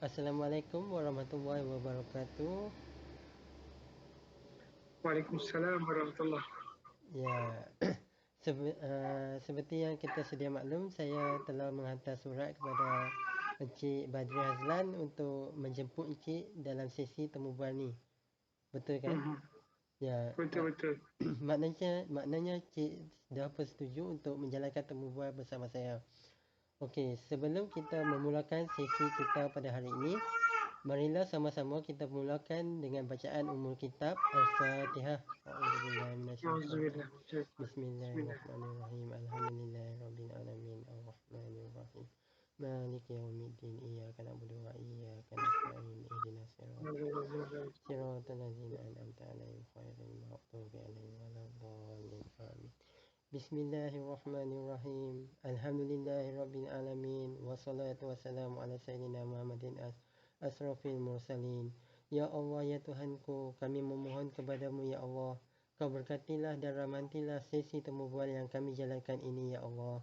Assalamualaikum warahmatullahi wabarakatuh. Waalaikumsalam warahmatullahi. Ya, seperti yang kita sedia maklum, saya telah menghantar surat kepada Encik Badri Hazlan untuk menjemput Encik dalam sesi temu bual ni. Betul kan? Mhm. Ya, Betul-betul. maknanya Encik dah bersetuju untuk menjalankan temu bual bersama saya. Okey, sebelum kita memulakan sesi kita pada hari ini, marilah sama-sama kita mulakan dengan bacaan umul kitab Al-Fatihah. A'udzubillahi minasyaitanir. Alhamdulillah. Bismillah. Bismillahirrahmanirrahim. Alhamdulillahirabbil alamin. Arrahmanirrahim. Maliki yaumiddin. Iyyaka na'budu wa iyyaka nasta'in. Ihdinas siratal ladzina an'amta 'alaihim ghairil maghdubi 'alaihim waladdallin. Amin. Bismillahirrahmanirrahim. Alhamdulillahirabbil alamin. Wassalatu wassalamu ala sayyidina Muhammadin asrafil mursalin. Ya Allah, ya Tuhanku, kami memohon kepadamu, ya Allah, kau berkatilah dan rahmatilah sesi temu bual yang kami jalankan ini, ya Allah.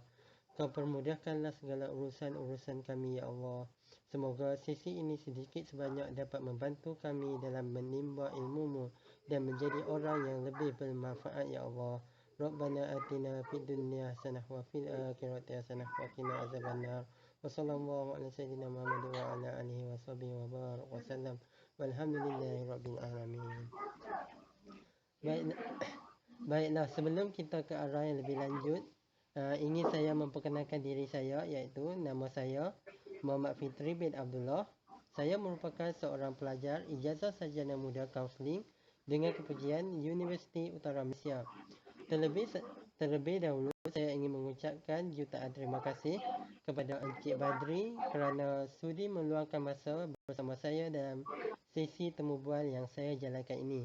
Kau permudahkanlah segala urusan-urusan kami, ya Allah. Semoga sesi ini sedikit sebanyak dapat membantu kami dalam menimba ilmu-Mu dan menjadi orang yang lebih bermanfaat, ya Allah. Rabbana atina fid dunya hasanah wa fil akhirati hasanah wa qina azabannar. Wa sallallahu ala sayyidina Muhammad wa ala alihi wa sahbihi wa barak wa sallam. Walhamdulillahi rabbil alamin. Baiklah, sebelum kita ke arah yang lebih lanjut, ingin saya memperkenalkan diri saya, iaitu nama saya Muhammad Fitri bin Abdullah. Saya merupakan seorang pelajar ijazah sarjana muda kaunseling dengan kepujian Universiti Utara Malaysia. Terlebih dahulu, saya ingin mengucapkan jutaan terima kasih kepada Encik Badri kerana sudi meluangkan masa bersama saya dalam sesi temu bual yang saya jalankan ini.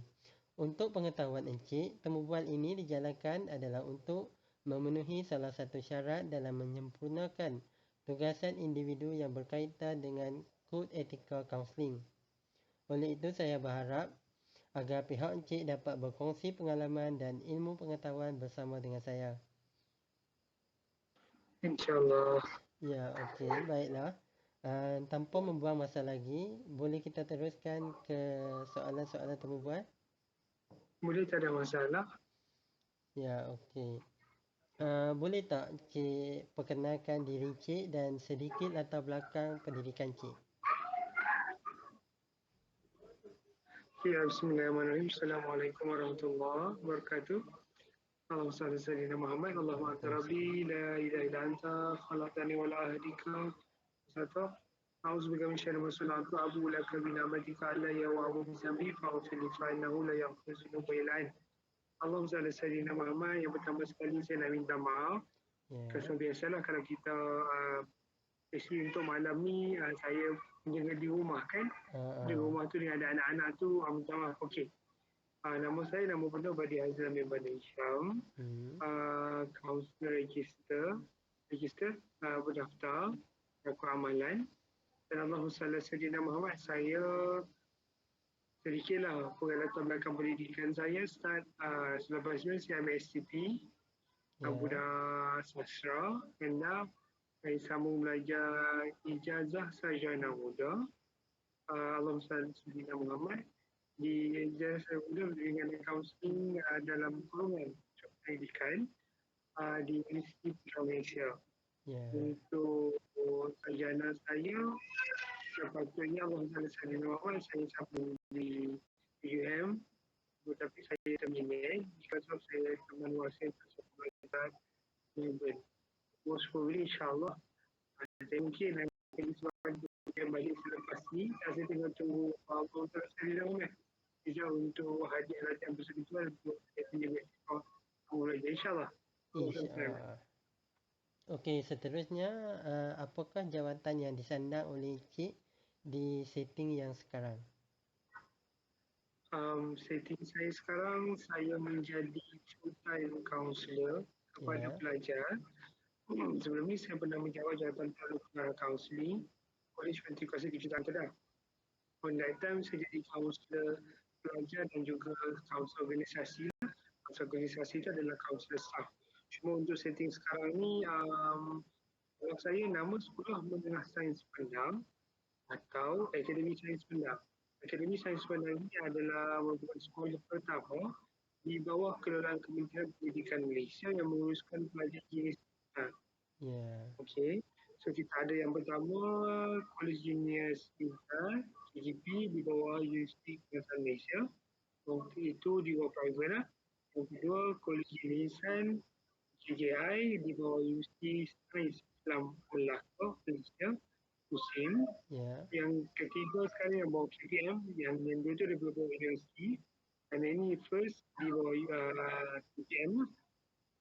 Untuk pengetahuan Encik, temu bual ini dijalankan adalah untuk memenuhi salah satu syarat dalam menyempurnakan tugasan individu yang berkaitan dengan kod etika kaunseling. Oleh itu, saya berharap agar pihak Encik dapat berkongsi pengalaman dan ilmu pengetahuan bersama dengan saya. InsyaAllah. Ya, okey, baiklah. Tanpa membuang masa lagi, boleh kita teruskan ke soalan-soalan temu bual? Boleh, tak ada masalah. Ya, okey. Boleh tak Cik perkenalkan diri Cik dan sedikit latar belakang pendidikan Cik? Ya, Bismillahirrahmanirrahim. Assalamualaikum warahmatullahi wabarakatuh. Allahumma salli ala sayyidina Muhammad. Allahumma anta rabbi la ilaha illa anta khalaqtani wa la ahdika sata. A'udzubika min syarri ma sana'tu abu laka bi ni'matika alayya wa abu bi zambi faghfir li fa innahu la yaghfiru dzunuba illa anta. Allahumma salli ala sayyidina Muhammad. Yang pertama sekali saya nak minta maaf. Ya. Seperti biasalah kalau kita especially untuk malam ni saya menjaga di rumah kan. Di rumah tu dengan ada anak-anak tu minta maaf. Okey. Nama saya nama penuh Badi Hazlan bin Badi Hisham. Kaunselor register berdaftar aku amalan. Dan Allahumma salli ala sayyidina Muhammad. Saya sedikitlah latar belakang pendidikan saya. Start selepas ni saya ambil SCP budak sastra. Kena saya sambung belajar ijazah sarjana muda. Allahumma salli ala sayyidina Muhammad. Di ijazah muda dengan kaunseling dalam kurungan pendidikan di Universiti Putra Malaysia. Untuk sarjana saya, sepatutnya Allah Sallallahu Alaihi Wasallam saya sambung di UM, tetapi saya terminate because of saya teman wasit tersebut Melbourne. Most probably insyaAllah saya mungkin akan disebabkan balik selepas ni. Saya tengah tunggu Allah Sallallahu Alaihi Wasallam untuk hadiah latihan persekutuan untuk saya punya belajar insyaAllah. InsyaAllah. Okey, seterusnya apakah jawatan yang disandang oleh Cik di setting yang sekarang? Setting saya sekarang, saya menjadi full-time counselor kepada pelajar. Sebelum ni saya pernah menjawab jawatan counselling College Menteri Kuasa Kejuruteraan Kedah. On that time saya jadi counselor pelajar dan juga counselor organisasi. Counselor organisasi itu adalah counselor staff. Cuma untuk setting sekarang ni, kalau saya nama sekolah menengah sains Padang. atau Akademi Sains Padang. Akademi Sains Padang ini adalah merupakan sekolah pertama di bawah kelolaan Kementerian Pendidikan Malaysia yang menguruskan pelajar jenis Ya. Okey. So kita ada yang pertama College Juniors Pintar KGP di bawah Universiti Kebangsaan Malaysia. Waktu itu di bawah private lah. Yang kedua College Junior KJI di bawah Universiti Sains Islam Melaka Malaysia Musim. Ya. Yang ketiga sekarang yang bawah KPM yang dua tu daripada bawah universiti. Dan ini first di bawah KPM.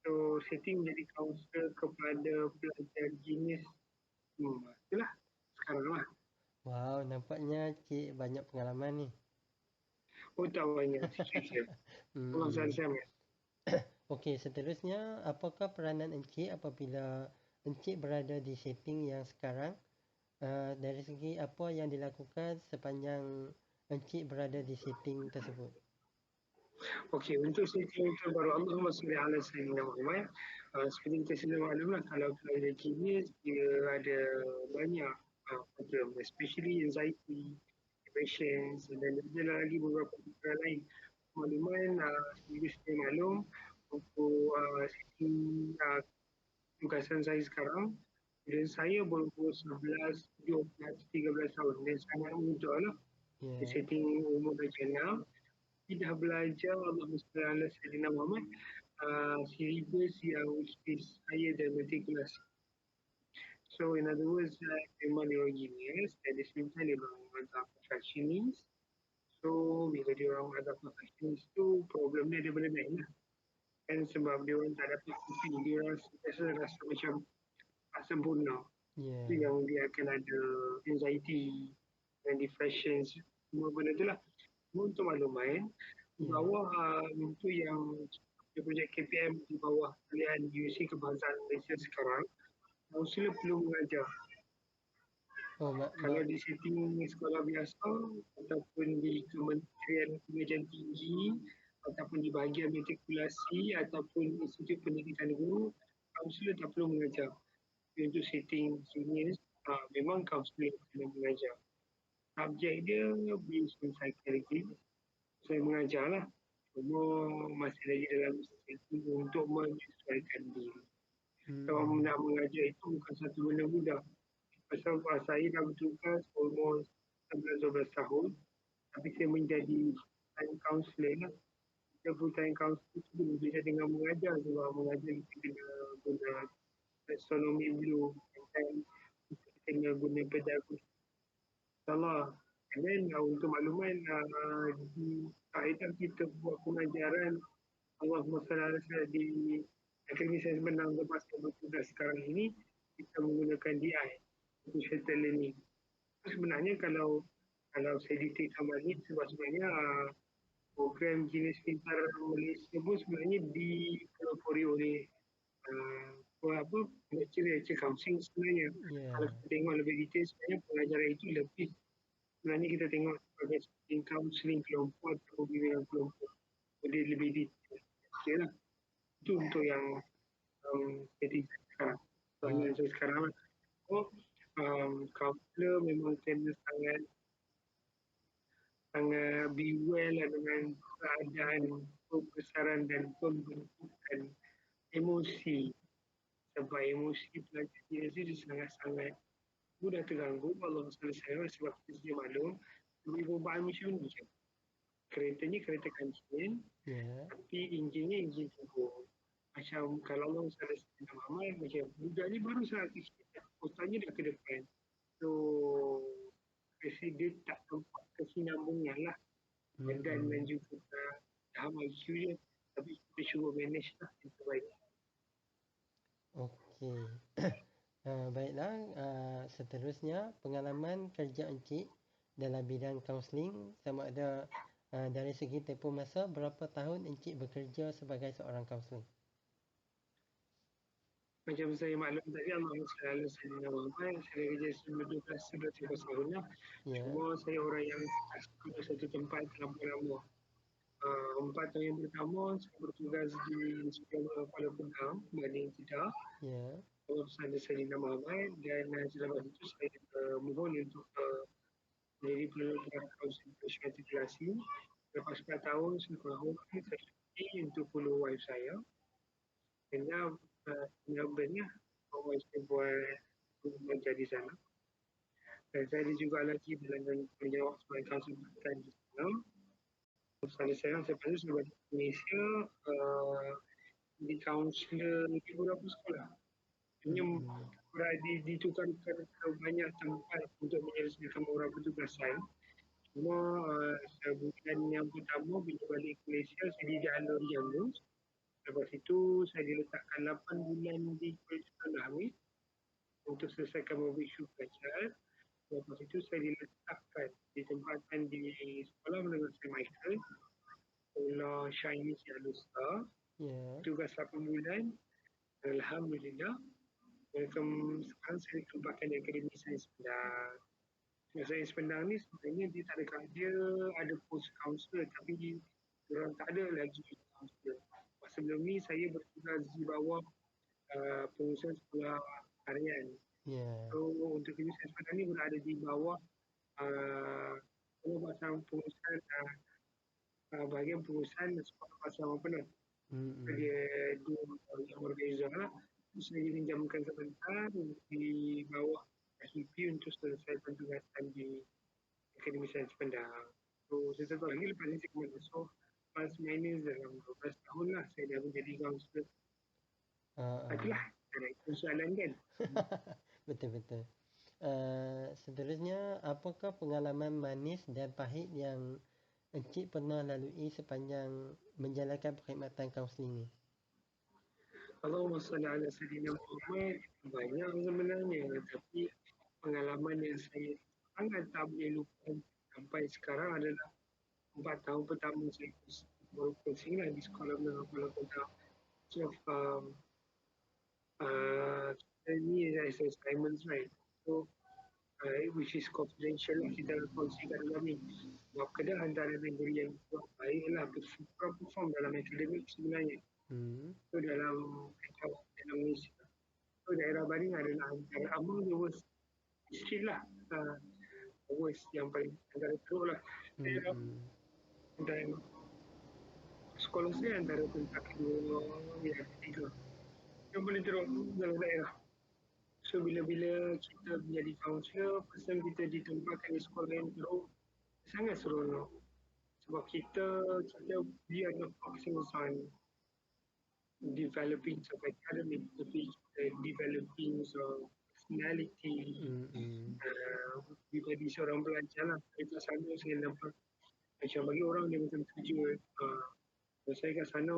So setting menjadi kaunselor kepada pelajar jenis itulah sekarang lah. Wow, nampaknya Cik banyak pengalaman ni. Oh tak banyak, sikit je. Allah Hmm. sama. Okey, seterusnya, apakah peranan Encik apabila Encik berada di setting yang sekarang? Dari segi apa yang dilakukan sepanjang Encik berada di setting tersebut? Okey, untuk setting terbaru Allahumma salli ala sayyidina Muhammad. Seperti kita sedia maklumlah kalau pelajar jenis dia ada banyak problem, especially anxiety, depression dan ada lagi beberapa perkara lain. Makluman sebagai sedia maklum untuk setting tugasan saya sekarang dan saya berumur 11, 12, 13 tahun dan sangat muda lah. Ya. Setting umur dah jenam. Kita dah belajar Allahumma salli ala sayyidina Muhammad syllabus yang which is higher than meticulous. So in other words, memang dia orang genius at the same time dia orang agak perfectionist. So bila dia orang agak perfectionist tu problem dia daripada lain lah. Kan sebab dia orang tak dapat kopi, dia orang rasa macam tak sempurna. Itu Ya. yang dia akan ada anxiety dan depression semua benda tu lah. Untuk makluman, di Ya. bawah untuk yang projek KPM di bawah pilihan UC Kebangsaan Malaysia sekarang, kaunselor perlu mengajar. Oh, Kalau di setting sekolah biasa ataupun di Kementerian Pendidikan Tinggi ataupun di bahagian matrikulasi ataupun Institut Pendidikan Guru, kaunselor tak perlu mengajar. Untuk setting seniors, memang kaunselor kena mengajar. Subjek dia based on psychology. Saya mengajar lah. Cuma masih lagi dalam setting untuk menyesuaikan diri. Kalau nak mengajar itu bukan satu benda mudah. Pasal saya dah bertugas almost 11-12 tahun. Tapi saya menjadi time counselor lah. Kita full time counselor tu berbeza dengan mengajar. Sebab mengajar kita kena guna taxonomy dulu. Dan kita kena guna pedagogi. Salah. And then untuk makluman di kaedah kita buat pengajaran Allahumma salli di Akademi Sains Menang lepas bertugas sekarang ini kita menggunakan DI untuk shuttle learning. Sebenarnya kalau saya detailkan balik sebab sebenarnya program jenis pintar Malaysia pun sebenarnya dipelopori oleh lecture counselling sebenarnya. Kalau kita tengok lebih detail sebenarnya pengajaran itu lebih sebenarnya kita tengok sebagai counselling kelompok atau bimbingan kelompok. Jadi lebih detail. Okay lah. Itu untuk yang setting sekarang. Soalan saya sekarang lah. Counselor memang kena sangat beware lah dengan keadaan pembesaran dan pembentukan emosi. Sebab emosi pelajar dia sangat-sangat mudah terganggu kalau selesai sebab kita sedia maklum lebih perubahan macam ni je. Keretanya kereta kancing, tapi enjinnya enjin turbo. Macam kalau Allah misalnya sedang ramai, macam budak ni baru sahaja otaknya dah ke depan. So, dia tak nampak kesinambungan lah. Dan juga faham IQ dia. Tapi kita cuba manage lah yang terbaik. Okey. Baiklah, seterusnya pengalaman kerja Encik dalam bidang kaunseling sama ada dari segi tempoh masa berapa tahun Encik bekerja sebagai seorang kaunselor? Macam saya maklum tadi Allah selalu saya Muhammad, saya kerja selama 12 tahun lah. Cuma saya orang yang tak suka satu tempat terlalu lama. 4 tahun yang pertama saya bertugas di sekolah Kuala Penang, Banding Kedah. Pesan saya Sayyidina Muhammad dan selepas itu saya mohon untuk Jadi perlu konsentrasi matrikulasi. Lepas 4 tahun sekolah hoki, saya cuti untuk follow wife saya. Dan Melbourne lah, wife saya buat belajar di sana. Dan saya ada juga lagi dalam menjawab sebagai kaunselor part di sana. Sampai sekarang saya pasti sudah balik ke Malaysia di kaunselor di beberapa sekolah. Hanya ditukar-tukar ke banyak tempat untuk menyelesaikan beberapa tugasan. Cuma sebulan yang pertama bila balik ke Malaysia saya dijalur jamu. Lepas itu saya diletakkan 8 bulan di Kuala Lumpur untuk selesaikan beberapa belajar. Lepas itu saya diletakkan ditempatkan di sekolah menengah St. Michael, sekolah Chinese Yalusa. Tugas 8 bulan. Alhamdulillah. Sekarang saya ditempatkan di Akademi Sains Padang. Sains Padang ni sebenarnya dia tak ada, dia ada post counselor tapi orang tak ada lagi counselor. Sebelum ni saya bertugas di bawah pengurusan sekolah harian. So untuk ini Sains Padang ni berada di bawah pengurusan bahagian pengurusan sekolah pasar Mapenan. Dia dua yang berbeza lah. Saya diminjamkan sebentar di bawah SVP untuk selesaikan tugasan di Akademi Sains Padang. So sesuatu lagi lepas ni saya kembali. So plus minus dalam 12 tahun lah saya dah menjadi kaunselor. Itulah soalan kan. Betul-betul. Seterusnya, apakah pengalaman manis dan pahit yang Encik pernah lalui sepanjang menjalankan perkhidmatan kaunseling ni? Allahumma salli ala sayyidina Muhammad, banyak sebenarnya, tapi pengalaman yang saya sangat tak boleh lupa sampai sekarang adalah 4 tahun pertama saya berkongsi di sekolah menengah Kuala Lumpur. So, ini is assignments, right? So, which is confidential lah kita kongsi kat dalam ni. Sebab kena antara negeri yang buat baik lah perform dalam akademik sebenarnya. So dalam Malaysia. So daerah Baring adalah antara among the worst district lah. Worst yang paling antara teruk lah. Dan sekolah saya antara tempat kedua yang ketiga. Yang paling teruk dalam daerah. So bila-bila kita menjadi kaunselor, pasal kita ditempatkan di sekolah yang teruk, sangat seronok. Sebab kita we are not focusing on developing of academic, tapi developing of personality, pribadi seorang pelajar lah. Saya kat sana saya nampak macam bagi orang dia macam terkejut. Saya kat sana,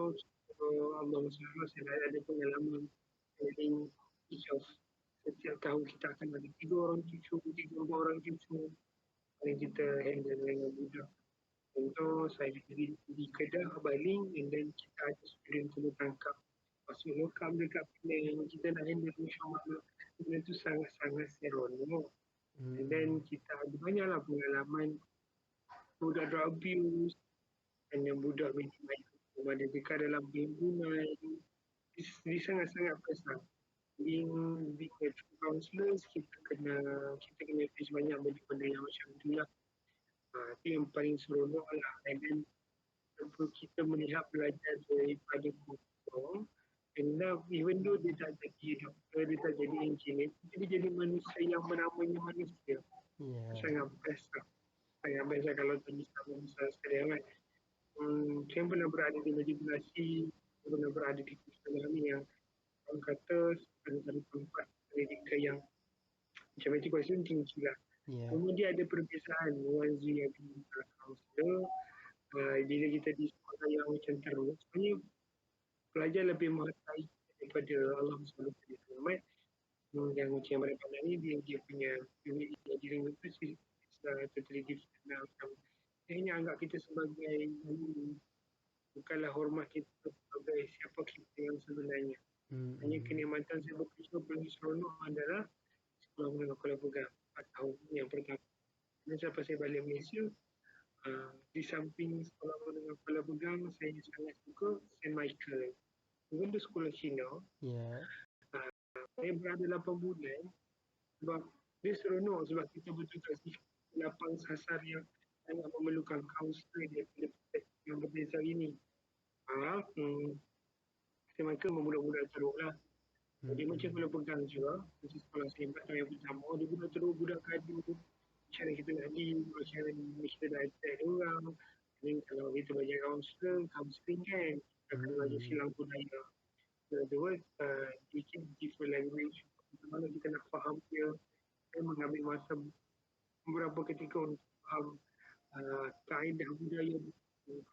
Allah SWT, saya ada pengalaman having each of setiap tahun kita akan ada 3 orang cucu, 3 orang cucu yang kita handle dengan mudah. Contoh saya di Kedah, Baling, and then kita ada student kena tangkap. Lepas tu lokam dekat Penang, kita nak handle macam mana. Benda tu sangat-sangat seronok. And then kita ada banyaklah pengalaman budak drug abuse, dan yang budak minum ada dekat dalam perhimpunan. Dia sangat-sangat pesat. Being counselors, kita kena face banyak benda-benda yang macam tu lah. Itu yang paling seronok lah. And then kita melihat pelajar daripada pokok, and now even though dia tak jadi doktor, dia tak jadi engineer, dia jadi manusia yang bernamanya manusia. Sangat best lah. Sangat best lah kalau tadi sama misalnya sekalian kan. Saya pernah berada di legislasi, pernah berada di kursus ni yang orang kata ada tempat pendidikan yang macam itu kuasa tinggi lah. Kemudian ada perbezaan once you have been a counselor, bila kita di sekolah yang macam teruk, sebenarnya pelajar lebih menghargai daripada Allah SWT. Yang macam pada pandang ni, dia punya unit yang diri itu totally different lah. Dia hanya anggap kita sebagai bukanlah hormat kita sebagai siapa kita yang sebenarnya. Hanya kenikmatan saya bekerja paling seronok adalah sekolah menengah Kuala Pegang 4 tahun yang pertama. Dan sampai saya balik Malaysia, di samping sekolah menengah Kuala Pegang, saya sangat suka St. Michael. Even tu sekolah Cina, saya berada 8 bulan sebab dia seronok sebab kita bertugas di lapang sasar yang sangat memerlukan kaunselor daripada perspektif yang berbeza ini. Mereka memula-mula teruk lah. Dia macam kalau pegang juga, macam sekolah saya 4 tahun yang pertama, dia guna teruk budak gaduh. Macam mana kita nak deal, macam mana kita nak attack orang. Dan kalau kita belajar counselling kan, kita akan belajar silang budaya. In other words, teaching different language, macam mana kita nak faham dia, dan mengambil masa beberapa ketika untuk faham kaedah budaya.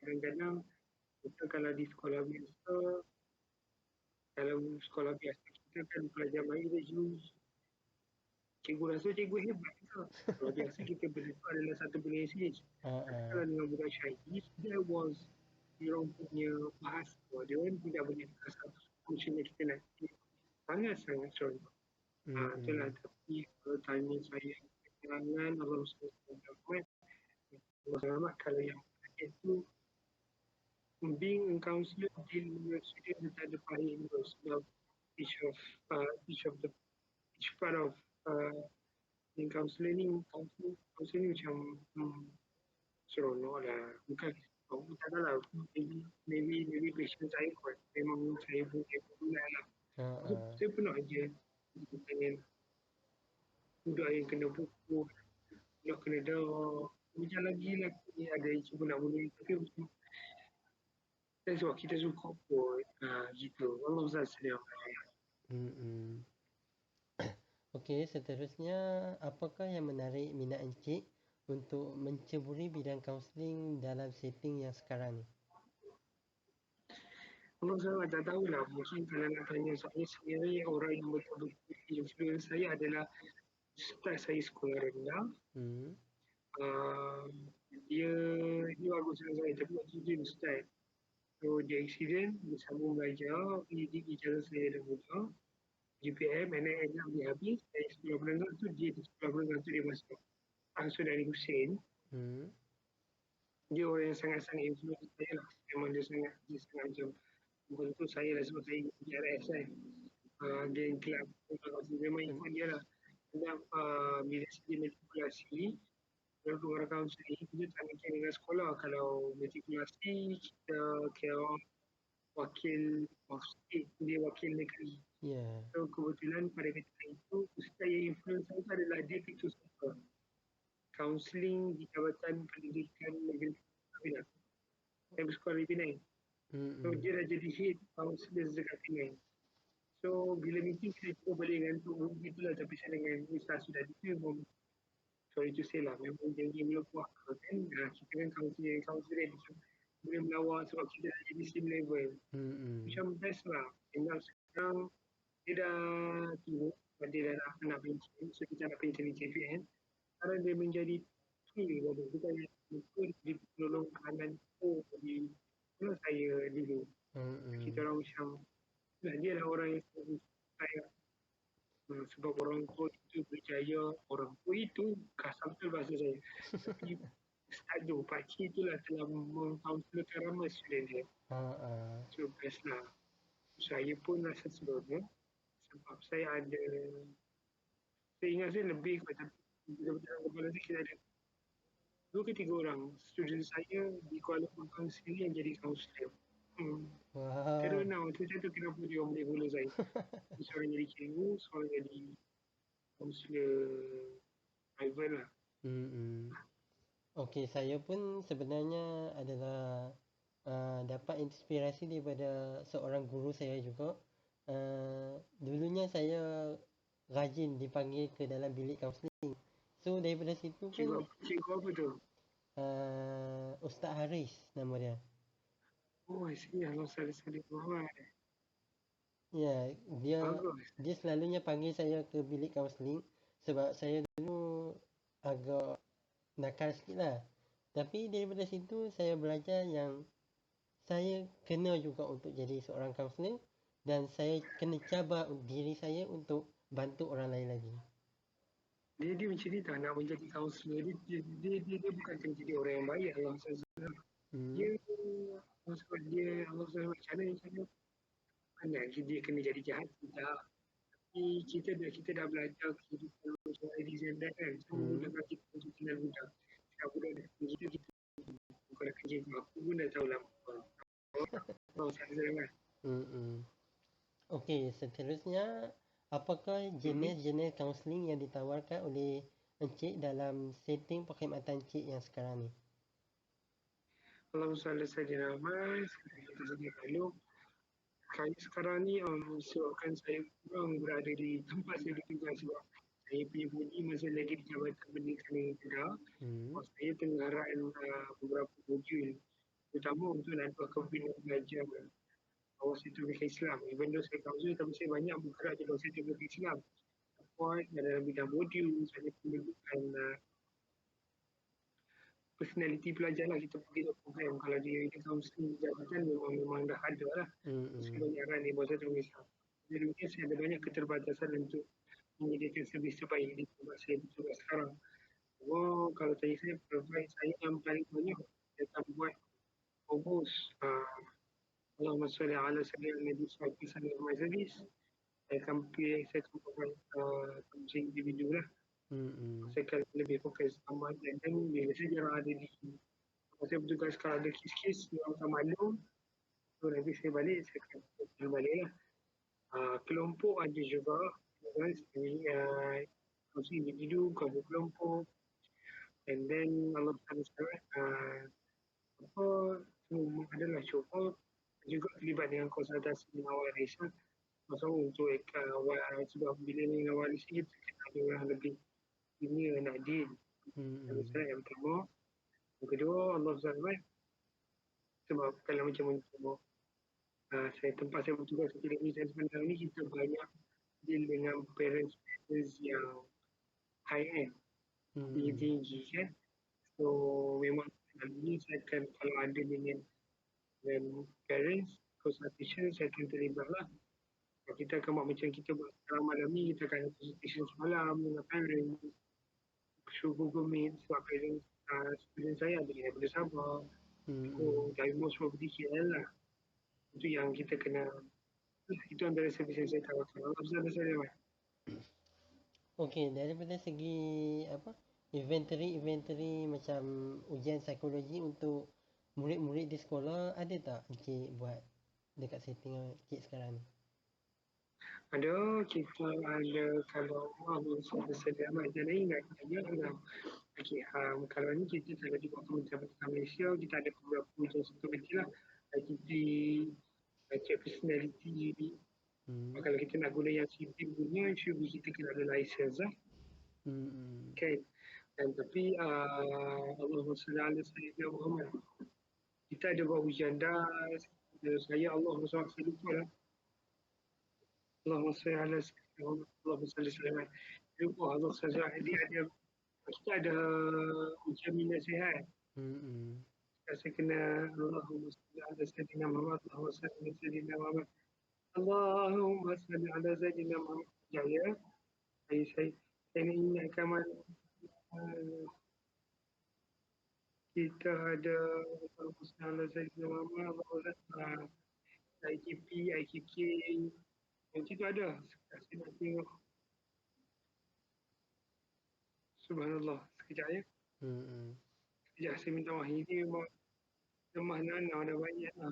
Kadang-kadang kita kalau di sekolah biasa, dalam sekolah biasa kita kan pelajar melayu dia use cikgu rasa cikgu hebat ke. Kalau biasa kita benda tu adalah satu benda yang serius. Kalau dengan budak Chinese, there was diorang punya bahasa. Diorang tidak boleh kasar. Maksudnya kita nak sangat-sangat contoh. Itulah, tapi kalau tanya saya keterangan Allah SWT, selamat kalau yang itu being a counselor deal with students that are defining those each part of in counselling macam seronok lah. Bukan tak tahu lah, maybe passion saya kot, memang saya punya lah. Saya pernah je dengan budak yang kena pukul, budak kena dah macam lagi ada isu nak bunuh, tapi macam dan sebab kita suka pun gitu. Allah sedang. Okey, seterusnya apakah yang menarik minat Encik untuk menceburi bidang kaunseling dalam setting yang sekarang ni? Allah saya tak tahulah. Mungkin kalau nak tanya saya sendiri, orang yang betul-betul influence saya adalah ustaz saya sekolah rendah. Dia bagus dengan saya, tapi waktu dia ustaz. So dia accident, dia sambung belajar, dia ijazah saya dah muda. GPM, and then dia habis, dari sekolah menengah tu, dia di sekolah menengah tu dia masuk Ansur dari Hussein. Dia orang yang sangat-sangat influence saya lah. Memang dia sangat macam, untuk saya lah sebab saya DRS kan. Dia yang kelab, memang ikut dia lah. Dan bila dia matrikulasi, kalau orang kaunseling, kita tak mikir dengan sekolah. Kalau matrikulasi, kita kira wakil state, dia wakil negeri. So kebetulan pada ketika itu, ustaz yang influence saya adalah dia ketua sekolah kaunseling di Jabatan Pendidikan Negeri Penang. Saya bersekolah di Penang. So dia dah jadi head counselor dekat Penang. So bila meeting kita cuba boleh gantung gitulah, tapi saya dengan ustaz sudah memang sorry to say lah, memang janji belum kuat kan. Kita kan counselor boleh melawak sebab kita dah jadi same level. Macam best lah. Tinggal sekarang dia dah tua, dia dah nak pencen, so kita nak pencen di JPN. Sekarang dia menjadi skill, kita di penolong kanan di mana saya dulu. Kita orang macam, dia lah orang yang saya sebab orang tua itu berjaya, orang tua itu kasar betul bahasa saya. Tapi ustaz tu, pakcik itulah telah mengkaunselkan ramai student dia. So best lah. Saya pun rasa sebabnya, sebab saya ingat saya lebih kepada kepala saya ada 2 ke 3 orang student saya di Kuala Lumpur sini yang jadi kaunselor. Terus nak cerita tu kenapa dia boleh guna saya. Seorang jadi cikgu, seorang jadi kaunselor private lah. Okey, saya pun sebenarnya adalah dapat inspirasi daripada seorang guru saya juga. Dulunya saya rajin dipanggil ke dalam bilik kaunseling. So daripada situ pun cikgu apa tu? Ustaz Haris nama dia. Oh, I see. Allah Salih Muhammad. Ya, dia selalunya panggil saya ke bilik kaunseling sebab saya dulu agak nakal sikit lah. Tapi daripada situ saya belajar yang saya kena juga untuk jadi seorang kaunselor dan saya kena cabar diri saya untuk bantu orang lain lagi. Dia macam ni tak nak menjadi kaunselor. Dia bukan jadi orang yang baik. Allah SWT. Dia Allah SWT macam mana. Banyak dia kena jadi jahat. Tidak. Tapi kita dah belajar kehidupan macam Eddie Zenda kan. So, dengan kita untuk kena dan budak. Sekarang budak dah tinggi tu kita bukan nak kerja tu. Aku pun dah tahu lah. Saya kan. Okey, seterusnya, apakah jenis-jenis kaunseling yang ditawarkan oleh Encik dalam setting perkhidmatan Encik yang sekarang ni? Kalau soalan saya ramai, kita sedia maklum. Saya sekarang ni sebabkan saya kurang berada di tempat saya bertugas sebab saya punya budi masih lagi di Jabatan Pendidikan Negeri Kedah. Saya tenggaraan beberapa modul terutama untuk nanti kebina belajar bawah sertifikat Islam. Even though saya kaunselor tapi saya banyak bergerak di bawah sertifikat Islam. Kuat dalam bidang modul, saya pembentukan personality pelajar lah, kita pergi ke program. Kalau dia kaunseling jabatan memang dah ada lah. Sebenarnya di bawah sertifikat Islam. Jadi mungkin saya ada banyak keterbatasan untuk menyediakan servis terbaik di tempat saya bertugas sekarang. Kalau tadi saya provide, saya yang paling banyak saya akan buat almost Allahumma salli ala sayyidina Nabi sallallahu alaihi wasallam. Saya akan provide coaching individu lah. Saya akan lebih fokus amat dan bila saya jarang ada di saya bertugas kalau ada kes-kes yang tak maklum, so nanti saya balik, saya akan balik lah. Kelompok ada juga, coaching individu, kelompok, and then Allah semua adalah cuba juga terlibat dengan konsultasi dengan awal Malaysia. Maksudnya untuk awal, sebab bila dengan awal Malaysia kita ada orang lebih ini nak deal. Yang pertama. Yang kedua, Allah SWT sebab kalau macam untuk tempat saya bertugas di Negeri Sembilan ni, kita banyak deal dengan parents yang high end, tinggi kan. So memang ini saya akan, kalau ada dengan parents consultation, saya akan terlibat lah. Kita akan buat macam kita buat sekarang malam ni, kita akan ada consultation semalam dengan parents, through Google Meet, sebab parents student saya ada yang daripada Sabah, dari most probably KL lah. Itu yang kita kena, itu antara servis yang saya tawarkan. Allah saya lewat. Okey, daripada segi inventory macam ujian psikologi untuk murid-murid di sekolah, ada tak Encik buat dekat setting Encik sekarang ni? Ada, kita ada, kalau sedia amat dan ingat saya kalau ni kita ada di Kementerian Pendidikan Malaysia, kita ada beberapa ujian psikologi lah, aktiviti personality. Kalau kita nak guna yang sipil punya, kita kena ada license lah. Okay. Dan tapi Allahumma salli ala sayyidina Muhammad. Kita ada buat ujian DAS. Saya Allahumma salli, saya lupa lah. Allahumma salli ala sayyidina Muhammad. Allahumma salli ala lupa Allah salli ada. Kita ada ujian minat sihat. Saya kena Allahumma salli ala sayyidina Muhammad. Allahumma salli ala sayyidina Muhammad. Allahumma salli ala sayyidina Muhammad. Jaya. Saya nak ingatkan mana kita ada Allahumma sayyidina Muhammad, IKP, IKK, yang itu ada. Saya nak tengok. Subhanallah, sekejap ya. Sekejap saya minta maaf. Ini memang lemah nana ada banyak lah.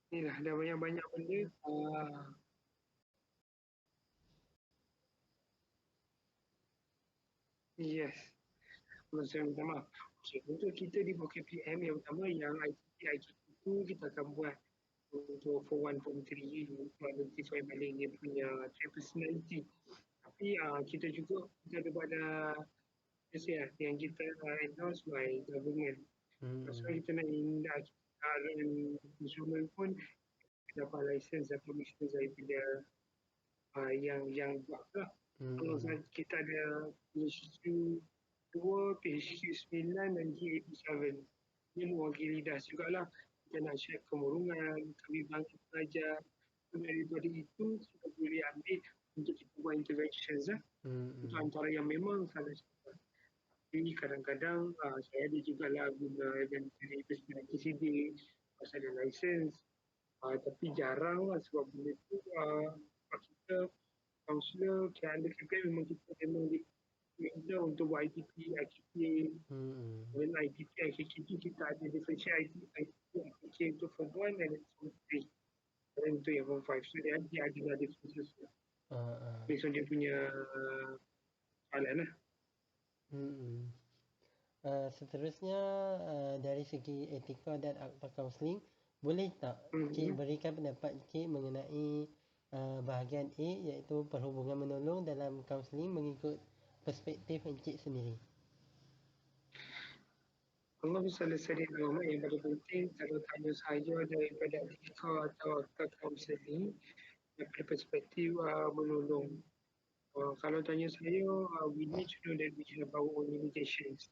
Inilah, ada banyak-banyak benda. Yes. Saya minta maaf. Okay, untuk kita di bawah KPM yang pertama, yang IKP itu kita akan buat untuk form 1, form 3 untuk identify balik dia punya personality. Tapi kita juga kita ada buat yang kita endorse by government. So kita nak indah instrument pun dapat license dan permission daripada yang buat lah. Kalau kita ada PHQ 2, PHQ 9 dan GAP 7. Ini mewakili DAS jugalah. Kita nak share kemurungan, kami bangkit pelajar. Daripada itu, kita boleh ambil untuk kita buat interventions lah. Itu antara yang memang salah satu. Jadi kadang-kadang saya ada juga lah guna dan dari personality CD, pasal ada license. Tapi jarang lah sebab benda tu sebab kita kaunselor under KPM memang kita memang diminta untuk buat ITP, IKK. Dan ITP, IKK tu kita ada differentiate ITP, IKK untuk form 1 dan form 3. Dan untuk yang form 5. So dia ada differences based on dia punya soalan lah. Seterusnya dari segi etika dan akta kaunseling, boleh tak Cik berikan pendapat Cik mengenai bahagian A, iaitu perhubungan menolong dalam kaunseling mengikut perspektif Encik sendiri? Allah SWT Muhammad yang paling penting kalau tanya saya daripada etika atau akta kaunseling daripada perspektif menolong. Kalau tanya saya, we need to know that we have our own limitations.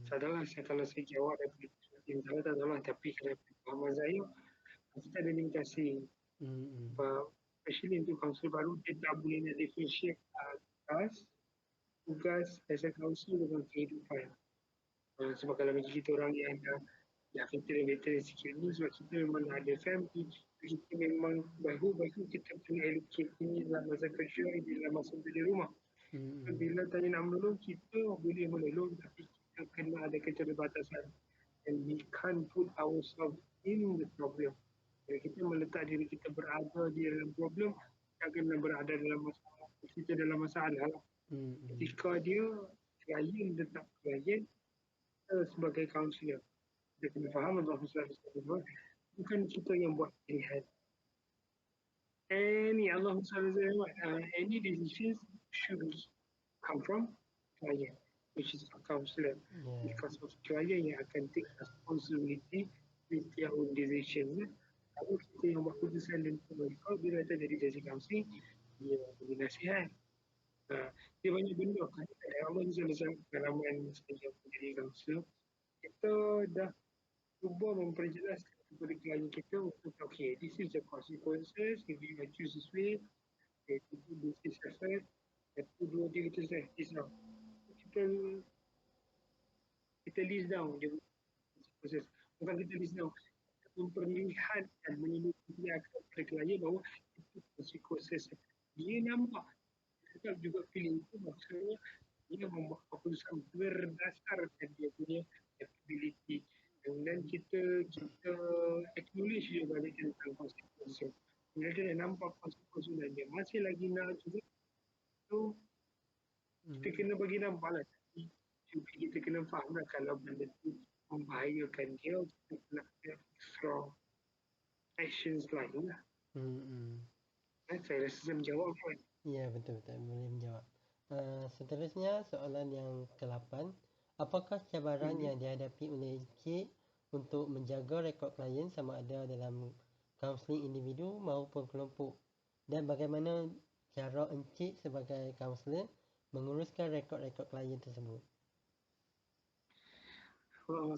Sadarlah kalau saya jawab daripada perspektif saya tak tahulah, tapi kalau pemahaman saya, kita ada limitasi. Especially untuk kaunselor baru, dia tak boleh nak differentiate tugas as a kaunselor dengan kehidupan. Sebab kalau macam kita orang yang dah veteran sikit ni, sebab kita memang ada family, kita memang baru kita kena allocate ini dalam masa kerja, ini dalam masa di rumah. Bila tanya nak menolong, kita boleh menolong, tapi kita kena ada keterbatasan. And we can't put ourselves in the problem. Kalau kita meletak diri kita berada di dalam problem, kita akan berada dalam masalah. Kita dalam masalah lah. Ketika dia, klien tetap klien, sebagai kaunselor. Kita kena faham Allah SWT bukan kita yang buat pilihan. Any decisions should come from client, which is a counselor. Because of client yang akan take responsibility with their own decisions. Kalau kita yang buat keputusan dan mereka, bila kita jadi sesi kaunseling, dia beri nasihat. Dia banyak benda kan. Allah SWT pengalaman saya menjadi kaunselor, kita dah cuba memperjelaskan kepada klien kita untuk okay, this is the consequences if you choose this way, okay, this is effect, satu, dua, tiga, kita say this now. Kita list down dia consequences. Bukan kita list down, memperlihatkan, menunjukkan kepada klien bahawa itu consequences. Dia nampak, kita juga feeling itu maksudnya dia membuat keputusan berdasarkan dia punya capability. Dan kita acknowledge dia balik tentang konsekuensi. Bila dia nampak konsekuensi dan dia masih lagi nak juga, so kita kena bagi nampak lah. Kita kena faham lah kalau benda tu membahayakan dia, kita kena extra actions lain lah. Saya rasa saya menjawab kan? Ya, betul, boleh menjawab. Seterusnya soalan yang ke-8, apakah cabaran yang dihadapi oleh Encik untuk menjaga rekod klien sama ada dalam kaunseling individu maupun kelompok, dan bagaimana cara Encik sebagai kaunselor menguruskan rekod-rekod klien tersebut?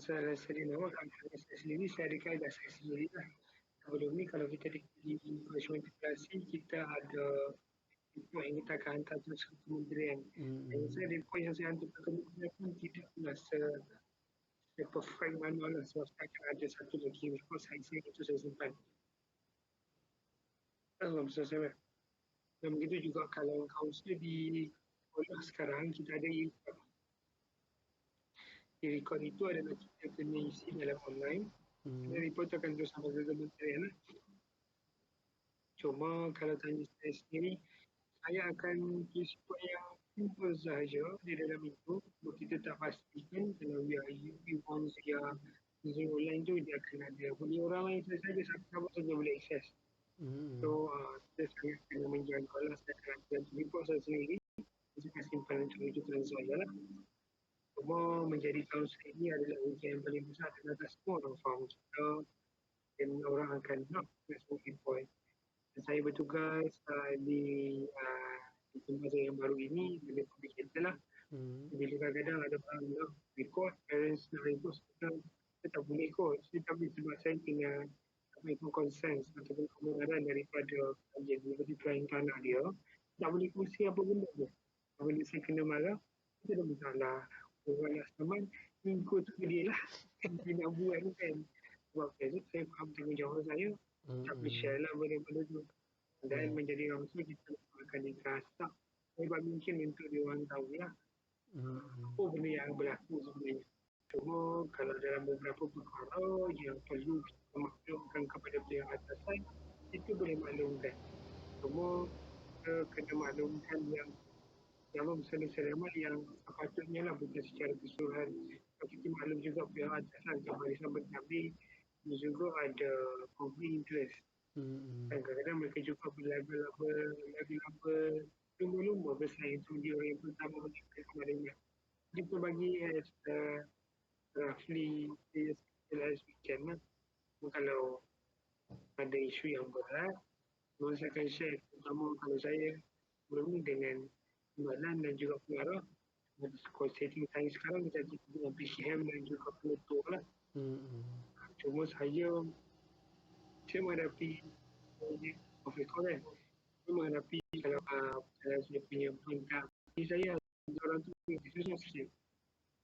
Saya rasa di nama saya sendiri, saya ada kaedah saya sendiri lah. Sebelum ni kalau kita di Komersial Integrasi, kita ada report yang kita akan hantar terus ke kementerian. Dan saya report yang saya hantar ke kementerian pun tidak pernah se-perfect mana lah, sebab saya akan ada satu lagi report saya itu saya simpan. Saya. Dan begitu juga kalau kaunselor di sekolah sekarang, kita ada e-record. E-record itu adalah kita kena isi dalam online. Dan report tu akan terus sampai ke kementerian. Cuma kalau tanya saya sendiri, saya akan tulis report yang simple sahaja di dalam itu. Kalau kita tak pastikan kalau we want dia online tu dia akan ada. Boleh orang lain saja, siapa saja boleh akses. So kita sangat kena menjaga lah. Saya akan tulis report saya sendiri. Saya akan simpan untuk rujukan saya lah. Cuma menjadi kaunselor ini adalah ujian yang paling besar dan tak semua orang faham kita dan orang akan nak smoking point. Dan saya bertugas di tempat saya yang baru ini, di public center lah. Bila kadang-kadang ada orang nak record, parents nak record, saya tak boleh ikut. Tapi sebab saya kena ikut consent ataupun kebenaran daripada klien. Jadi klien tak nak dia, tak boleh kongsi apa benda pun. Bila saya kena marah, itu dah masalah. Orang nak saman, ikut tu dia lah. Dia nak buat kan. Sebab saya faham tanggungjawab saya. tak boleh share lah benda-benda tu. Dan Ya. menjadi orang tua kita akan dikasar. Sebab mungkin untuk dia orang tahu lah apa benda yang berlaku sebenarnya. Cuma kalau dalam beberapa perkara yang perlu kita maklumkan kepada pihak atasan, itu boleh maklumkan. Cuma kita kena maklumkan yang bersama-sama yang sepatutnya lah, bukan secara keseluruhan. Kalau kita maklum juga pihak atasan ke Barisan Bertablik, dia juga ada conflict interest. Dan kadang-kadang mereka juga berlaba-laba lumba-lumba bersaing untuk dia orang yang pertama menyampaikan kepadanya. Kita bagi as roughly as we can lah. Kalau ada isu yang berat, saya akan share, terutama kalau saya sebelum ni dengan Imbalan dan juga pengarah. Setting saya sekarang kita dengan PCM dan juga penutup lah. Cuma saya menghadapi COVID kan. Saya menghadapi kalau saya punya perintah. Saya orang tu saya sikit.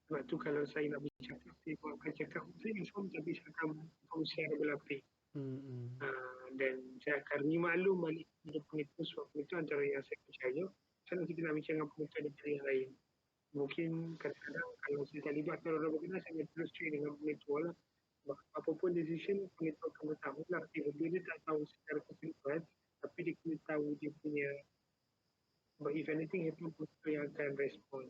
Sebab tu kalau saya nak bercakap, saya akan cakap saya tapi saya akan share berlapis. Dan saya akan maklum balik kepada pengetua sebab pengetua antara yang saya percaya. Kalau kita nak bincang dengan pengetua daripada yang lain. Mungkin kadang-kadang kalau saya tak libatkan orang berkenal, saya akan terus straight dengan pengetua lah. Apapun decision, pengetua akan tahu lah. Dia tak tahu secara keseluruhan, tapi dia kena tahu dia punya, but if anything happen, pengetua yang akan respon.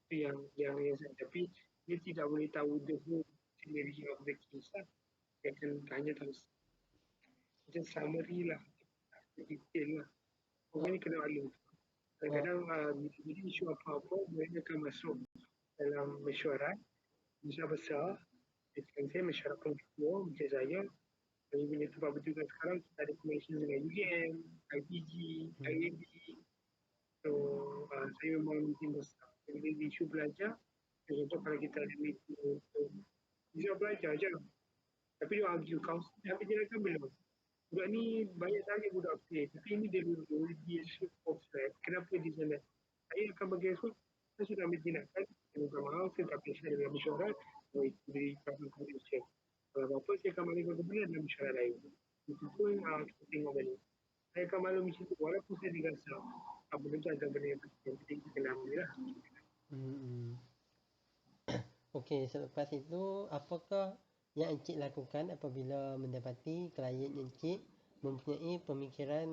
Itu yang saya, tapi dia tidak boleh tahu the whole scenario of the case lah. Dia akan hanya tahu macam summary lah, detail lah. Orang ni kena maklum. Kadang-kadang bila isu apa-apa, mereka akan masuk dalam mesyuarat besar-besar. Saya mesyuarat pengetua, macam saya. Dari bila tempat bertugas sekarang, kita ada connection dengan UGM, IPG, IAB. So, saya memang meeting besar. Bila isu belajar, contoh kalau kita ada meeting untuk isu belajar je. Tapi dia argue, kaunseling habis jalankan belum? Budak ni banyak sangat budak okey. Tapi ini dia dulu, dia shoot off track. Kenapa dia sana? Saya akan bagi respon. Saya sudah ambil tindakan. Saya minta maaf, saya tak boleh share dengan mesyuarat. Itu dari government commission. Kalau apa-apa, saya akan balik kepada dalam mesyuarat lain. Itu pun kita tengok balik. Saya akan maklum di situ. Walaupun saya digasar. Benda tu ada benda yang penting. Jadi kita kena ambil lah. Okey, selepas itu, apakah yang Encik lakukan apabila mendapati klien Encik mempunyai pemikiran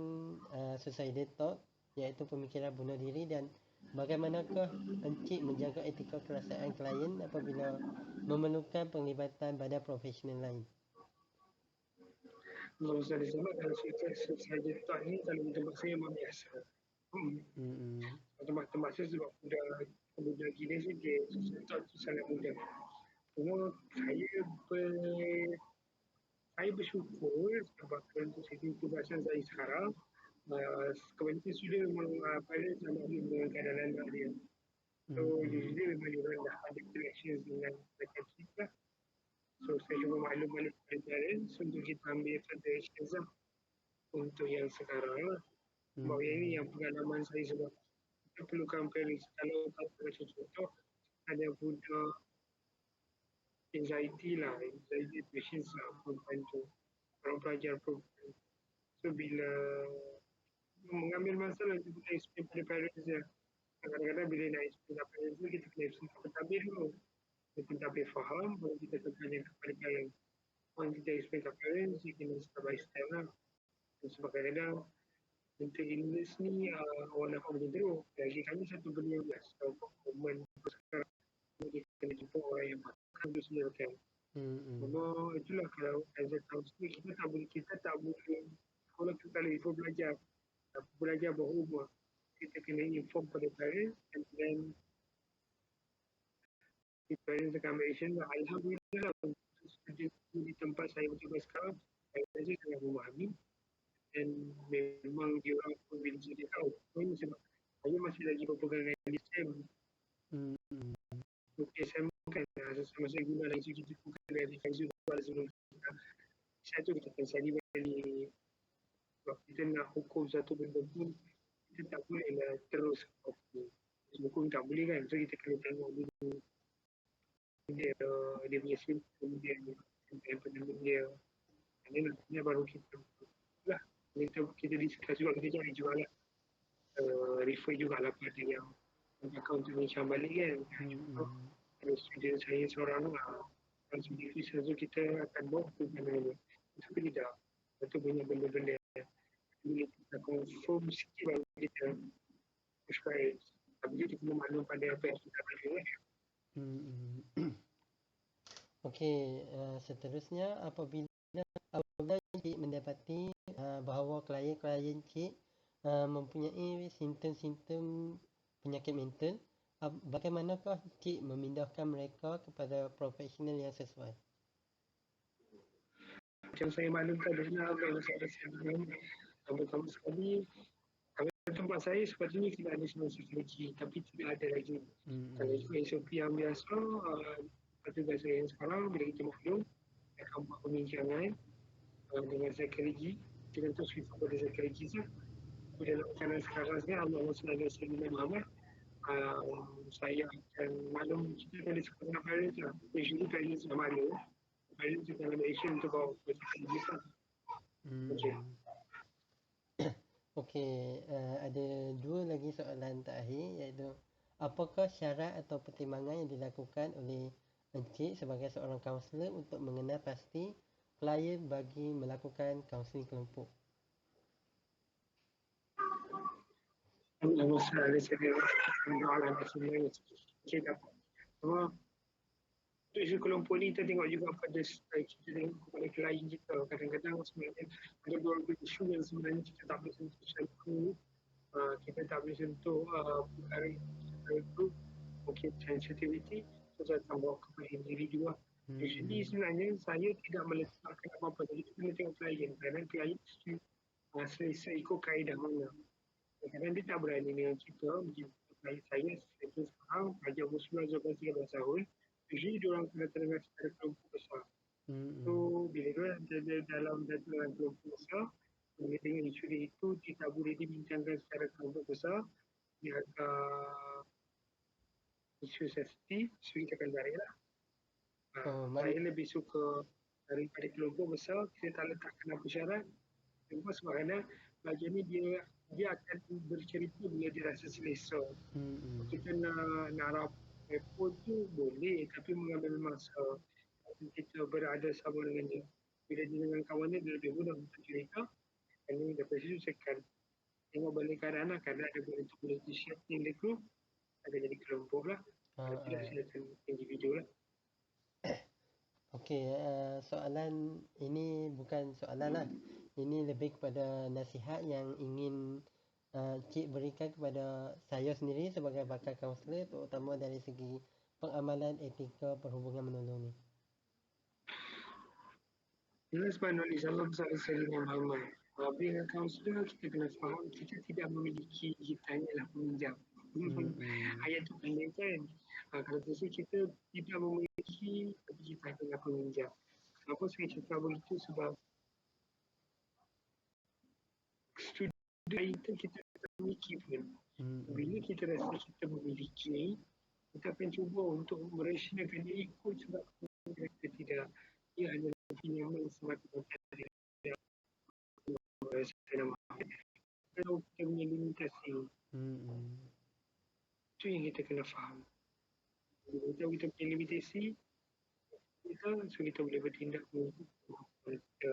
suicidal thought, iaitu pemikiran bunuh diri, dan bagaimanakah Encik menjaga etika kerasaan klien apabila memerlukan penglibatan badan profesional lain? Kalau saya disebut dalam suicidal thought ni, kalau tempat saya memang biasa. Tempat saya sebab budak gila sih, dia suicidal thought tu sangat mudah. Cuma saya bersyukur sebab untuk setting tugasan saya sekarang, kebanyakan student memang parents sama dengan keadaan anak dia. So usually memang dia orang dah ada connections dengan psychiatrist lah. So saya cuba maklum balik kepada parents untuk kita ambil further actions lah untuk yang sekarang lah. Sebab yang ini yang pengalaman saya, sebab kita perlukan parents. Kalau macam contoh, ada budak anxiety patients lah perempuan tu, orang pelajar perempuan. So bila mengambil masalah, kita kena explain pada parents dia. Kadang-kadang bila nak explain pada parents dia, kita kena explain kepada tabir dulu. Kita tabir faham, baru kita tanya kepada parents. Kalau kita explain kepada parents, dia kena step by step lah. Sebab kadang-kadang mental illness ni orang dapat macam teruk. Lagi kami satu benda yang biasa, komen sekarang, dia kena jumpa orang yang makan tu sebenarnya. Cuma itulah, kalau as a counselor, kita tak boleh kalau kita level belajar berumur, kita kena inform pada parents, and then the parents akan ambil action. Alhamdulillah, student di tempat saya bertugas sekarang, saya sangat memahami, dan memang dia orang pun bila dia tahu sebab saya masih lagi berpegang dengan DSM. DSM kan masa guna lagi kita bukan dari advisor sebelum satu kita akan cari balik. Sebab kita nak hukum satu benda pun, kita tak boleh lah terus hukum, tak boleh kan. So kita kena tengok dulu dia punya simptom dia, dia Ini nantinya baru kita lah. Kita discuss juga, kita cari juga lah. Refer juga lah pada yang account macam balik kan. Kalau student saya seorang kalau student visa tu kita akan bawa ke mana-mana. Tapi tidak. Itu banyak benda-benda bila kita confirm sikit baru kita prescribe. Tapi kita kena maklum pada apa yang kita ada. Okey, seterusnya apabila cik mendapati bahawa klien-klien cik mempunyai simptom-simptom penyakit mental, bagaimanakah cik memindahkan mereka kepada profesional yang sesuai? Macam saya maklumkan dahulu apa yang saya rasa pertama sekali tempat saya sepatutnya tidak ada semua psikologi tapi tidak ada lagi. Kalau ikut SOP yang biasa, petugas saya yang sekarang bila kita maklum akan buat perbincangan dengan psikologi. Kita terus refer pada psikologi lah. Dalam keadaan sekarang ni Allah SWT Muhammad, saya akan maklum kita ada sekolah parents lah. Usually parents dah maklum. Parents akan ambil action untuk bawa ke psikologi lah. Okey, ada dua lagi soalan terakhir, iaitu apakah syarat atau pertimbangan yang dilakukan oleh encik sebagai seorang kaunselor untuk mengenal pasti klien bagi melakukan kaunseling kelompok? Allah SWT sebenarnya kita dapat. Cuma untuk isu kelompok ni kita tengok juga pada kita tengok kepada klien kita. Kadang-kadang sebenarnya ada beberapa isu yang sebenarnya kita tak boleh sentuh satu. Kita tak boleh sentuh perkara itu. Mungkin sensitivity kita akan bawa kepada individu lah. Jadi sebenarnya saya tidak meletakkan apa-apa. Jadi kita kena tengok klien. Kadang klien selesa ikut kaedah mana. Kadang dia tak berani dengan kita. Klien saya sekarang pelajar muslim Azhar 13 tahun. Usually diorang kena tengah secara kelompok besar. So bila diorang ada dalam kelompok besar, bila tengok isu dia itu, dia tak boleh dibincangkan secara kelompok besar. Dia agak isu safety, so kita akan tarik lah. Saya lebih suka daripada kelompok besar, kita tak letakkan apa syarat. Sebab kerana pelajar ni dia akan bercerita bila dia rasa selesa. Kita nak report tu boleh, tapi mengambil masa. Kita berada sama dengan dia. Bila dia dengan kawan dia lebih mudah untuk cerita. Dan daripada situ saya akan tengok balik keadaan lah. Kadang ada boleh share in the group, ada jadi kelompok lah. Tidak silakan individu lah. Okey, soalan ini bukan soalan lah. Ini lebih kepada nasihat yang ingin Cik berikan kepada saya sendiri sebagai bakal kaunselor, terutama dari segi pengamalan etika perhubungan menolong ni. Ini sebab Nabi Sallallahu Alaihi Wasallam Muhammad. Bila kaunselor kita kena faham kita tidak memiliki, kita hanyalah peminjam. Ayat tu pendek kan. Kalau kita tidak memiliki, tapi kita hanyalah peminjam. Kenapa saya cakap begitu? Sebab student itu kita tak memiliki pun. Bila kita rasa kita memiliki, kita akan cuba untuk merasionalkan dia ikut sebab kita tidak. Ia hanya pinjaman semata-mata dari kalau kita punya limitasi. Itu yang kita kena faham. Bila kita punya limitasi, kita boleh bertindak untuk kita.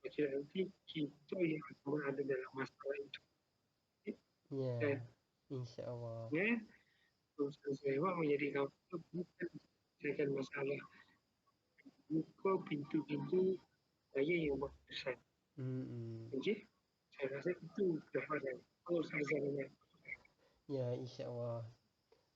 Macam nanti kita yang akan ada dalam masalah itu. Ya, insyaAllah. Ya, terus saya menjadi kawan bukan menyelesaikan masalah. Buka pintu-pintu saya yang buat keputusan. Okey? Saya rasa itu kefahaman. Kalau saya dengan ya, insyaAllah.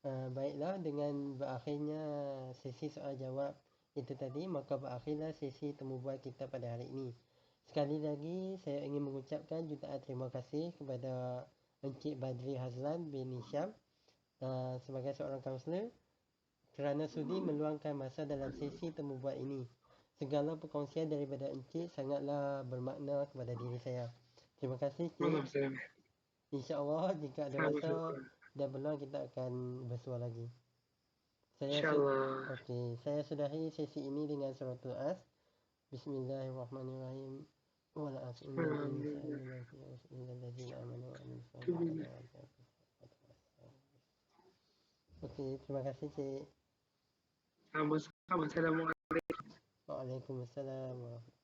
Baiklah, dengan berakhirnya sesi soal jawab itu tadi, maka berakhirlah sesi temu bual kita pada hari ini. Sekali lagi, saya ingin mengucapkan jutaan terima kasih kepada Encik Badri Hazlan bin Hisham sebagai seorang kaunselor kerana sudi meluangkan masa dalam sesi temu bual ini. Segala perkongsian daripada Encik sangatlah bermakna kepada diri saya. Terima kasih, Cik. InsyaAllah jika ada masa dan peluang kita akan bersua lagi. InsyaAllah. Okey, saya sudahi sesi ini dengan suratul as. Bismillahirrahmanirrahim. Wal 'asri innal insana lafi khusr illa allazina amanu wa 'amilus solihati. Okey, terima kasih Cik. Sama-sama. Assalamualaikum. Waalaikumsalam warahmatullahi